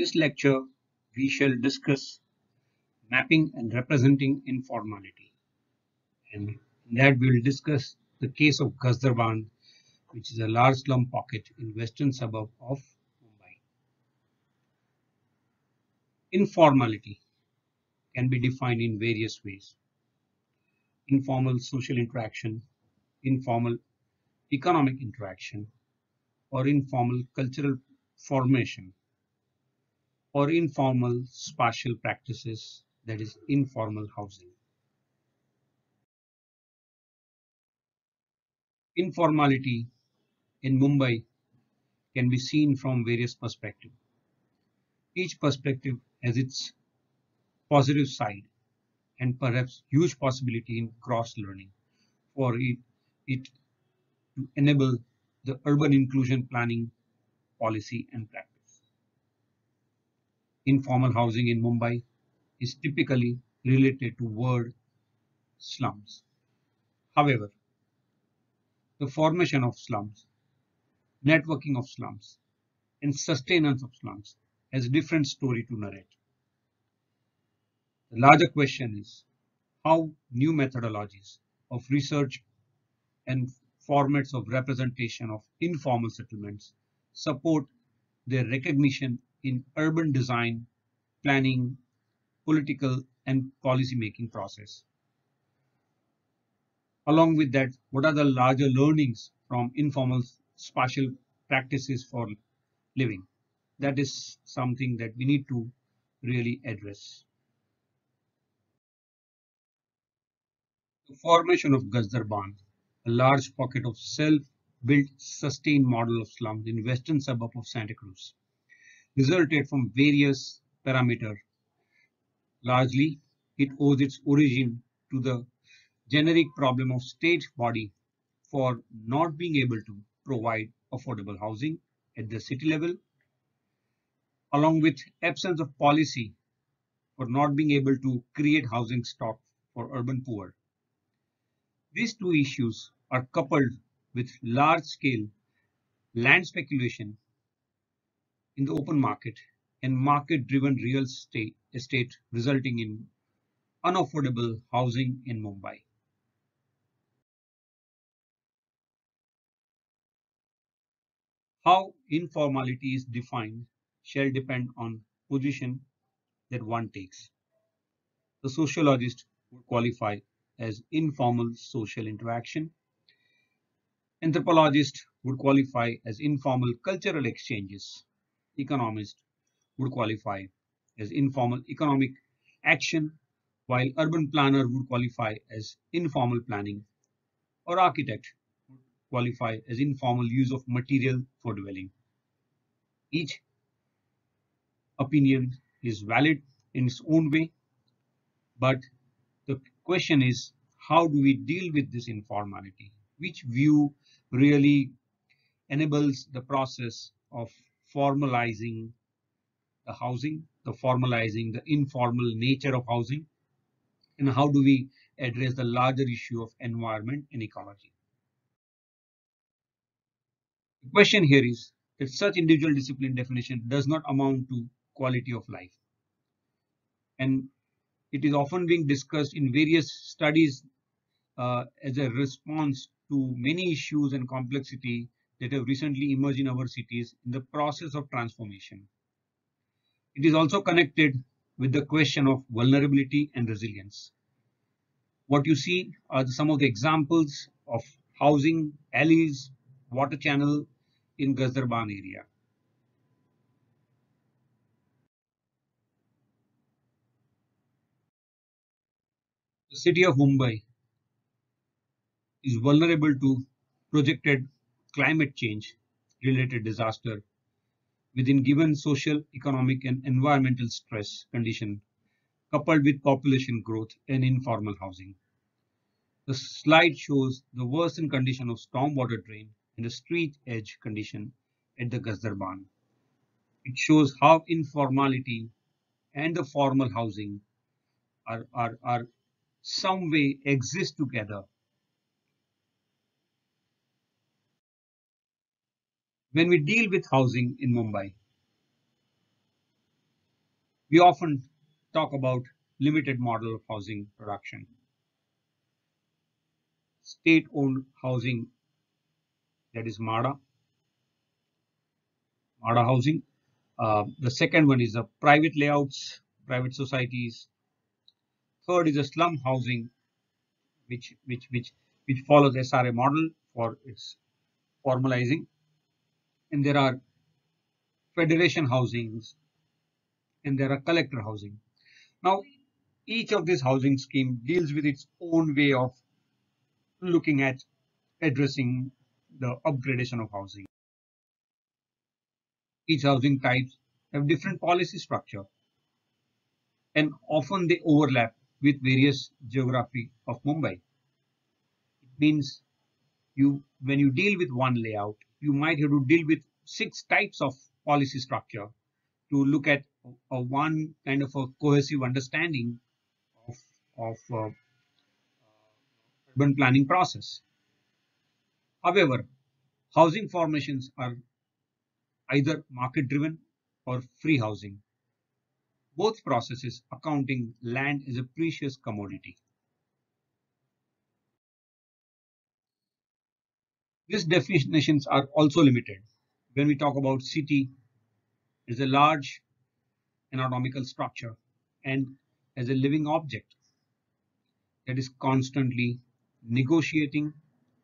this lecture, we shall discuss mapping and representing informality. And in that we will discuss the case of Gazdarban, which is a large slum pocket in western suburb of Mumbai. Informality can be defined in various ways. Informal social interaction, informal economic interaction, or informal cultural formation, or informal spatial practices, that is informal housing. Informality in Mumbai can be seen from various perspectives. Each perspective has its positive side and perhaps huge possibility in cross learning for it to enable the urban inclusion planning policy and practice. Informal housing in Mumbai is typically related to word slums. However, the formation of slums, networking of slums, and sustenance of slums has a different story to narrate. The larger question is how new methodologies of research and formats of representation of informal settlements support their recognition in urban design, planning, political, and policy making process. Along with that, what are the larger learnings from informal spatial practices for living? That is something that we need to really address. The formation of Gazdarban, a large pocket of self-built, sustained model of slums in western suburb of Santa Cruz, resulted from various parameters. Largely, it owes its origin to the generic problem of state body for not being able to provide affordable housing at the city level, along with absence of policy for not being able to create housing stock for urban poor. These two issues are coupled with large-scale land speculation in the open market and market-driven real estate resulting in unaffordable housing in Mumbai. How informality is defined shall depend on position that one takes. The sociologist would qualify as informal social interaction. Anthropologist would qualify as informal cultural exchanges. Economist would qualify as informal economic action, while urban planner would qualify as informal planning, or architect would qualify as informal use of material for dwelling. Each opinion is valid in its own way, but the question is how do we deal with this informality? Which view really enables the process of formalizing the housing, the formalizing the informal nature of housing, and how do we address the larger issue of environment and ecology? The question here is that such individual discipline definition does not amount to quality of life, and it is often being discussed in various studies as a response to many issues and complexity that have recently emerged in our cities in the process of transformation. It is also connected with the question of vulnerability and resilience. What you see are some of the examples of housing, alleys, water channel in Gazdarban area. The city of Mumbai is vulnerable to projected climate change related disaster within given social, economic, and environmental stress condition coupled with population growth and informal housing. The slide shows the worsened condition of stormwater drain and the street edge condition at the Gazdarban. It shows how informality and the formal housing are some way exist together. When we deal with housing in Mumbai, We often talk about limited model of housing production, state-owned housing, that is MADA housing. The second one is the private layouts, private societies. Third is the slum housing, which follows SRA model for its formalizing. And there are federation housings, and there are collector housing. Now, each of these housing scheme deals with its own way of looking at addressing the upgradation of housing. Each housing types have different policy structure, and often they overlap with various geography of Mumbai. It means when you deal with one layout, you might have to deal with 6 types of policy structure to look at one kind of a cohesive understanding of, of urban planning process. However, housing formations are either market driven or free housing, both processes accounting land as a precious commodity. These definitions are also limited. When we talk about city, it's a large anatomical structure and as a living object that is constantly negotiating,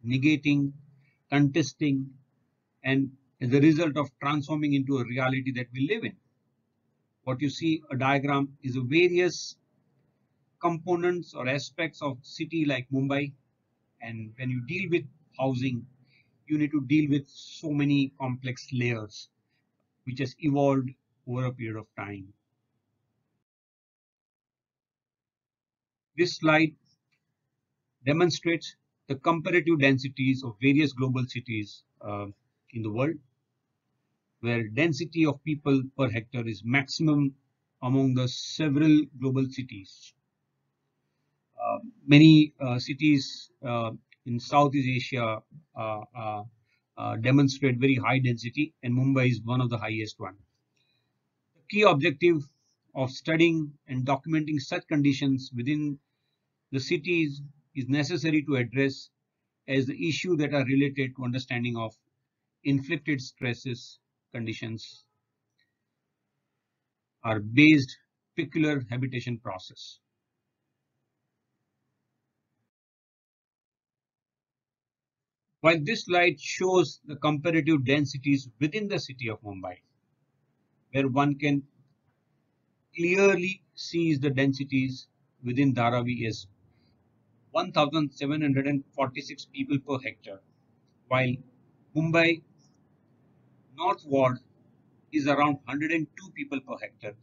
negating, contesting, and as a result of transforming into a reality that we live in. What you see, a diagram, is a various components or aspects of city like Mumbai. And when you deal with housing, you need to deal with so many complex layers which has evolved over a period of time. This slide demonstrates the comparative densities of various global cities in the world, where density of people per hectare is maximum among the several global cities. Many cities in Southeast Asia demonstrate very high density, and Mumbai is one of the highest one. The key objective of studying and documenting such conditions within the cities is necessary to address as the issue that are related to understanding of inflicted stresses conditions are based peculiar habitation process. While this slide shows the comparative densities within the city of Mumbai, where one can clearly see the densities within Dharavi is 1,746 people per hectare, while Mumbai North Ward is around 102 people per hectare.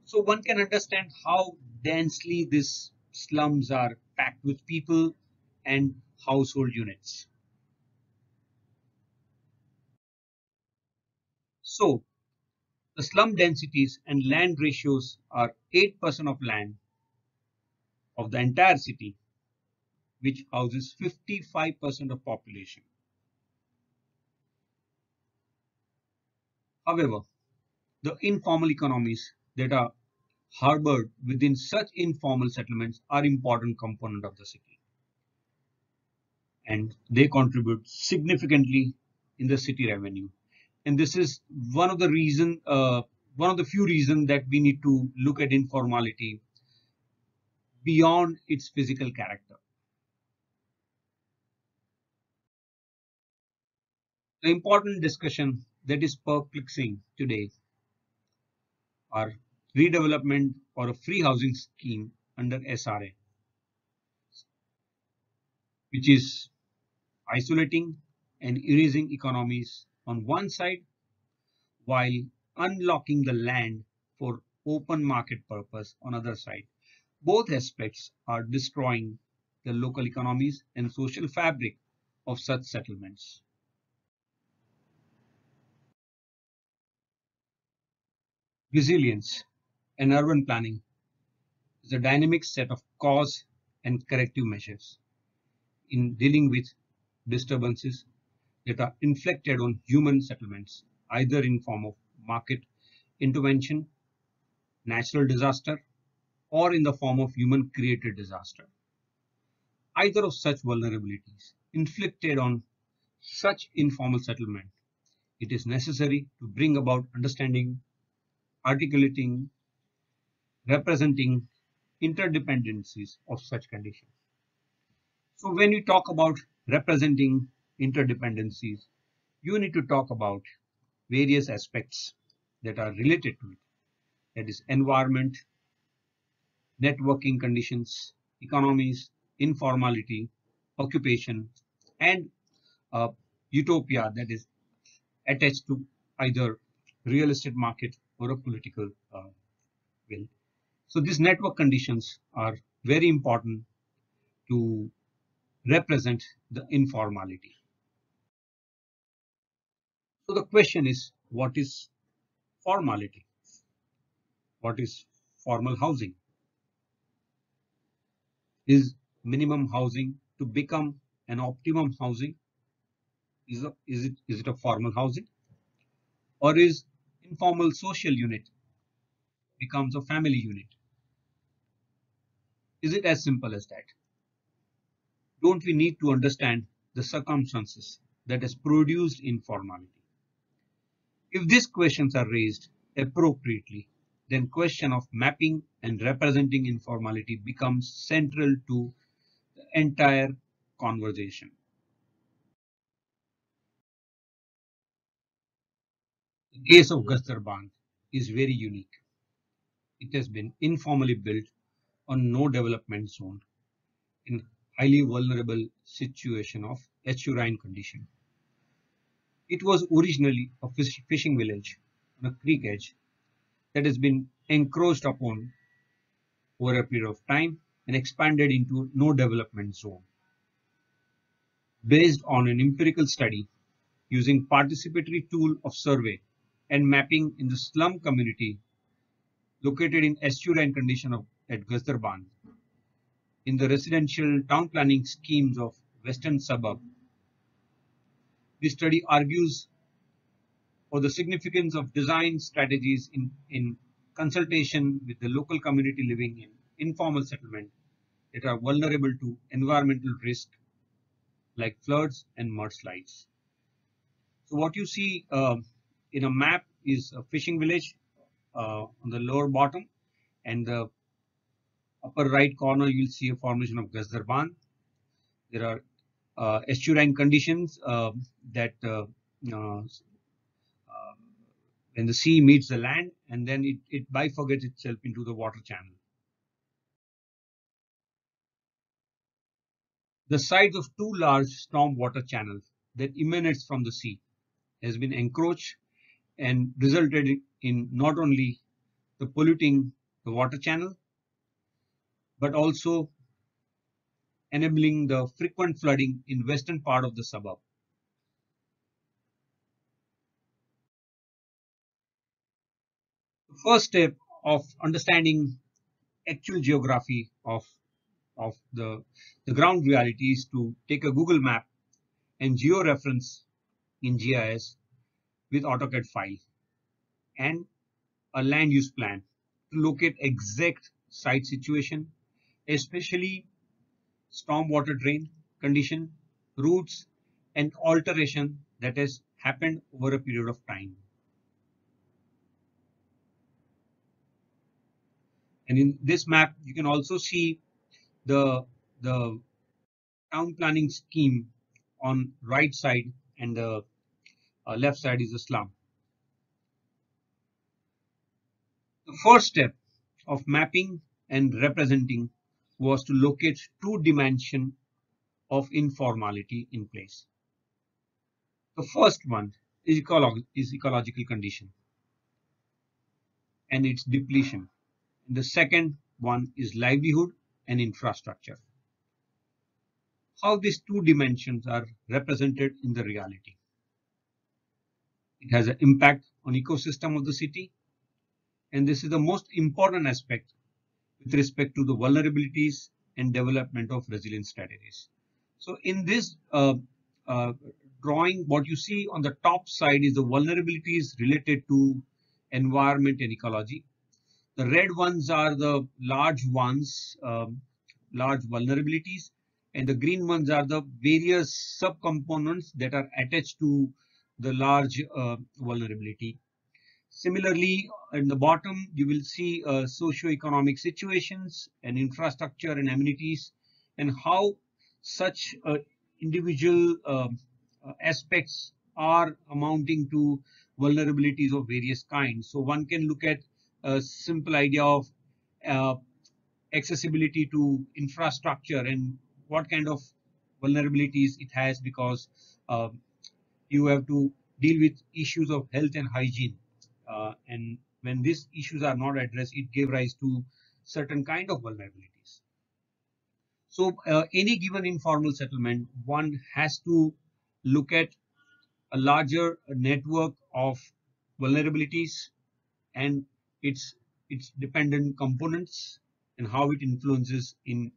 So one can understand how densely these slums are packed with people and household units. So the slum densities and land ratios are 8% of land of the entire city, which houses 55% of population. However, the informal economies that are harbored within such informal settlements are important component of the city, and they contribute significantly in the city revenue. And this is one of the few reasons that we need to look at informality beyond its physical character. The important discussion that is perplexing today are redevelopment or a free housing scheme under SRA, which is isolating and erasing economies on one side while unlocking the land for open market purpose on other side. Both aspects are destroying the local economies and social fabric of such settlements. Resilience and urban planning is a dynamic set of cause and corrective measures in dealing with disturbances that are inflicted on human settlements, either in form of market intervention natural disaster, or in the form of human created disaster. Either of such vulnerabilities inflicted on such informal settlement, it is necessary to bring about understanding, articulating, representing interdependencies of such conditions. So when we talk about representing interdependencies, you need to talk about various aspects that are related to it. That is environment, networking conditions, economies, informality, occupation, and uh, utopia that is attached to either real estate market or a political will. So these network conditions are very important to represent the informality. So the question is, what is formality? What is formal housing? Is minimum housing to become an optimum housing? Is it a formal housing? Or is informal social unit becomes a family unit? Is it as simple as that? Don't we need to understand the circumstances that has produced informality? If these questions are raised appropriately, then question of mapping and representing informality becomes central to the entire conversation. The case of Gazdarband is very unique. It has been informally built on no development zone in highly vulnerable situation of estuarine condition. It was originally a fishing village on a creek edge that has been encroached upon over a period of time and expanded into no development zone. Based on an empirical study using participatory tool of survey and mapping in the slum community located in estuarine condition at Gazdarband, in the residential town planning schemes of western suburb, the study argues for the significance of design strategies in consultation with the local community living in informal settlement that are vulnerable to environmental risk like floods and mudslides. So what you see in a map is a fishing village on the lower bottom, and the upper right corner you'll see a formation of Gazdarband. There are estuarine conditions that when the sea meets the land, and then it bifurcates itself into the water channel. The sides of two large storm water channels that emanates from the sea has been encroached and resulted in not only the polluting the water channel, but also enabling the frequent flooding in western part of the suburb. The first step of understanding actual geography of the ground reality is to take a Google map and georeference in GIS with AutoCAD file and a land use plan to locate exact site situation, especially stormwater drain condition, routes, and alteration that has happened over a period of time. And in this map, you can also see the town planning scheme on right side, and the left side is the slum. The first step of mapping and representing was to locate two dimensions of informality in place. The first one is ecological condition and its depletion. And the second one is livelihood and infrastructure. How these two dimensions are represented in the reality. It has an impact on ecosystem of the city, and this is the most important aspect with respect to the vulnerabilities and development of resilience strategies. So in this uh, drawing, what you see on the top side is the vulnerabilities related to environment and ecology. The red ones are the large ones, large vulnerabilities, and the green ones are the various subcomponents that are attached to the large vulnerability. Similarly, in the bottom, you will see socio-economic situations and infrastructure and amenities, and how such individual aspects are amounting to vulnerabilities of various kinds. So one can look at a simple idea of uh, accessibility to infrastructure and what kind of vulnerabilities it has, because uh, you have to deal with issues of health and hygiene. And when these issues are not addressed, it gave rise to certain kind of vulnerabilities. So any given informal settlement, one has to look at a larger network of vulnerabilities and its dependent components and how it influences in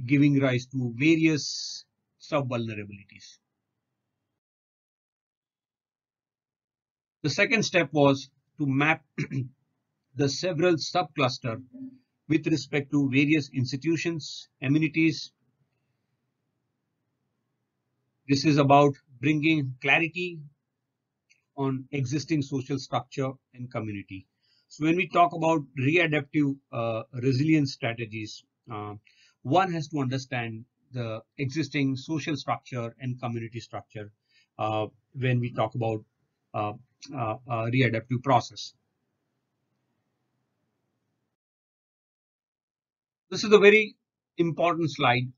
giving rise to various sub vulnerabilities. The second step was to map the several subcluster with respect to various institutions, amenities. This is about bringing clarity on existing social structure and community. So when we talk about readaptive resilience strategies, one has to understand the existing social structure and community structure when we talk about uh, readaptive process. This is a very important slide.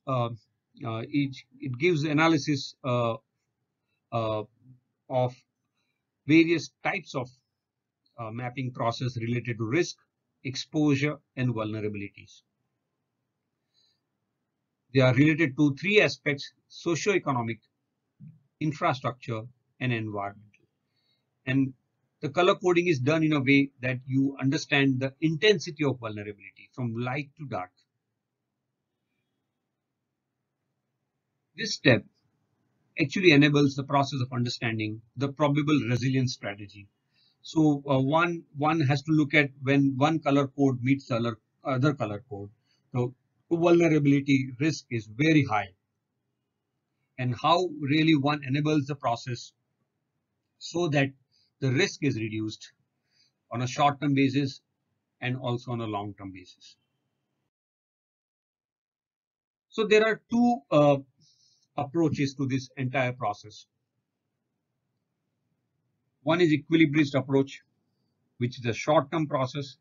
It gives analysis uh, of various types of mapping process related to risk, exposure, and vulnerabilities. They are related to three aspects: socio-economic, infrastructure, and environmental. And the color coding is done in a way that you understand the intensity of vulnerability from light to dark. This step actually enables the process of understanding the probable resilience strategy. So one has to look at when one color code meets the other color code. So vulnerability risk is very high, and how really one enables the process so that the risk is reduced on a short-term basis and also on a long-term basis. So there are two approaches to this entire process. One is equilibrist approach, which is a short-term process,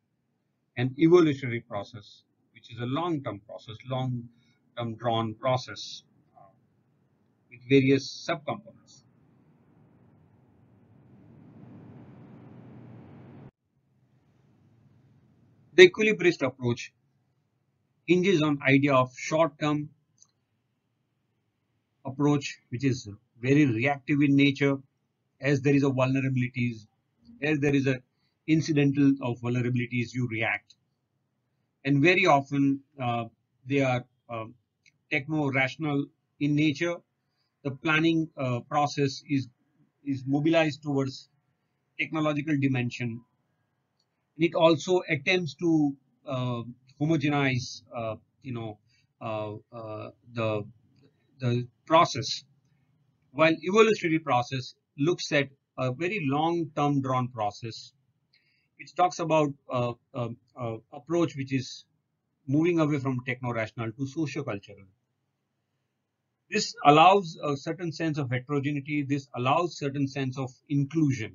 and evolutionary process, which is a long-term process, long-term drawn process with various subcomponents. The equilibrist approach hinges on idea of short-term approach, which is very reactive in nature. As there is a vulnerabilities, as there is a incidental of vulnerabilities, you react, and very often they are techno rational in nature. The planning process is mobilized towards technological dimension. It also attempts to uh, homogenize, the process, while evolutionary process looks at a very long-term drawn process, which talks about approach which is moving away from techno-rational to socio-cultural. This allows a certain sense of heterogeneity. This allows certain sense of inclusion.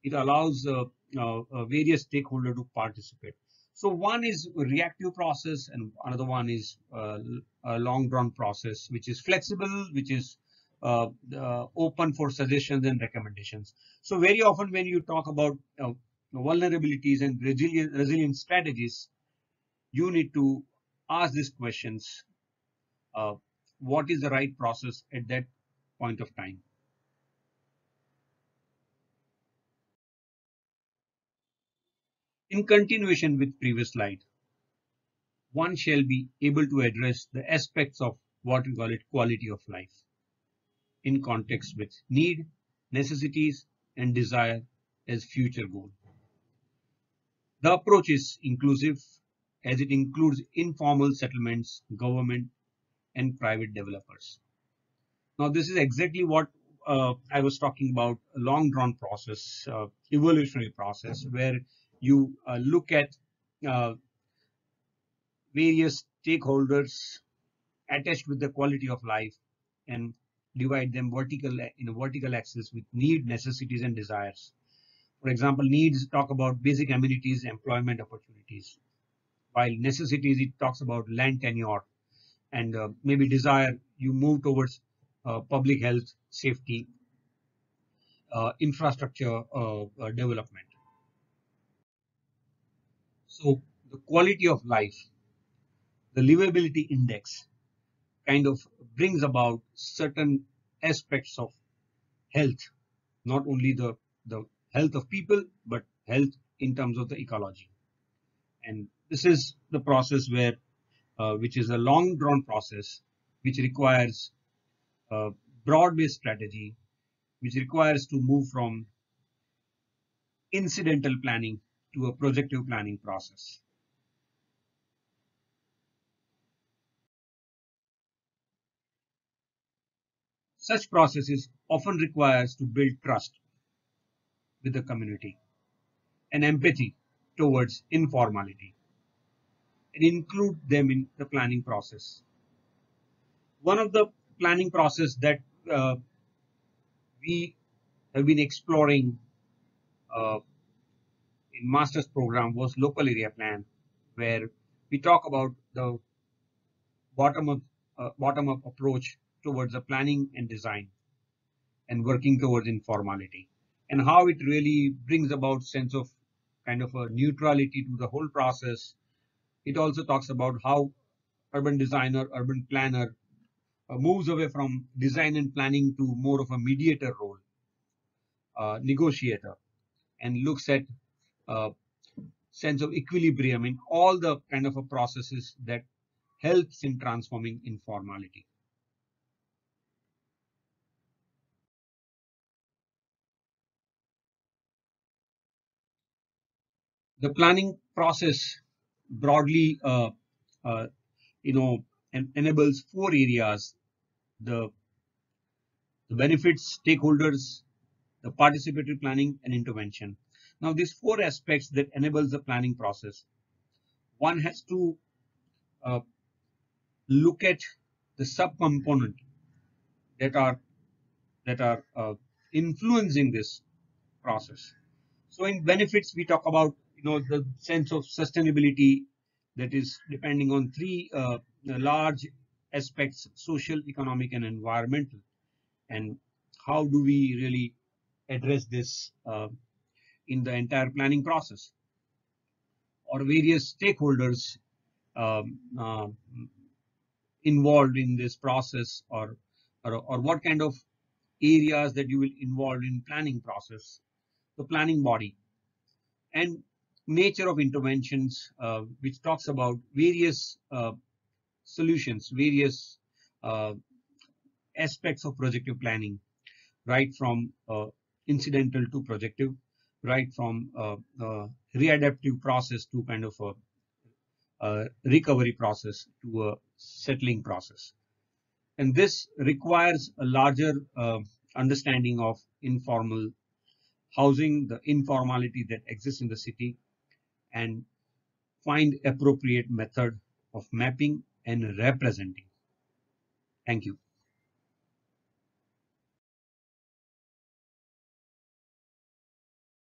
It allows various stakeholders to participate. So one is a reactive process, and another one is a long drawn process, which is flexible, which is open for suggestions and recommendations. So very often when you talk about vulnerabilities and resilient strategies, you need to ask these questions. Uh, what is the right process at that point of time? In continuation with previous slide, one shall be able to address the aspects of what we call it quality of life in context with need, necessities, and desire as future goal. The approach is inclusive as it includes informal settlements, government, and private developers. Now, this is exactly what I was talking about, a long drawn process, evolutionary process, where you look at uh, various stakeholders attached with the quality of life and divide them in a vertical axis with need, necessities, and desires. For example, needs talk about basic amenities, employment opportunities, while necessities it talks about land tenure, and maybe desire you move towards public health, safety, infrastructure development. So the quality of life, the livability index, kind of brings about certain aspects of health, not only the health of people, but health in terms of the ecology. And this is the process where, which is a long drawn process, which requires broad based strategy, which requires to move from incidental planning to a projective planning process. Such processes often requires to build trust with the community and empathy towards informality and include them in the planning process. One of the planning process that uh, we have been exploring uh, in master's program was local area plan, where we talk about the bottom up bottom up approach towards the planning and design and working towards informality, and how it really brings about sense of kind of a neutrality to the whole process. It also talks about how urban designer, urban planner moves away from design and planning to more of a mediator role, negotiator, and looks at uh, sense of equilibrium in all the kind of a processes that helps in transforming informality. The planning process broadly, uh, you know, enables four areas: the, the benefits, stakeholders, the participatory planning, and intervention. Now, these four aspects that enables the planning process, one has to uh, look at the subcomponent that are influencing this process. So in benefits, we talk about the sense of sustainability that is depending on three large aspects: social, economic, and environmental. And how do we really address this in the entire planning process, or various stakeholders um, uh, involved in this process, or what kind of areas that you will involve in planning process, the planning body, and nature of interventions, which talks about various solutions, various uh, aspects of projective planning, right from incidental to projective, right from readaptive process to kind of a recovery process to a settling process. And this requires a larger understanding of informal housing, the informality that exists in the city, and find appropriate method of mapping and representing. Thank you.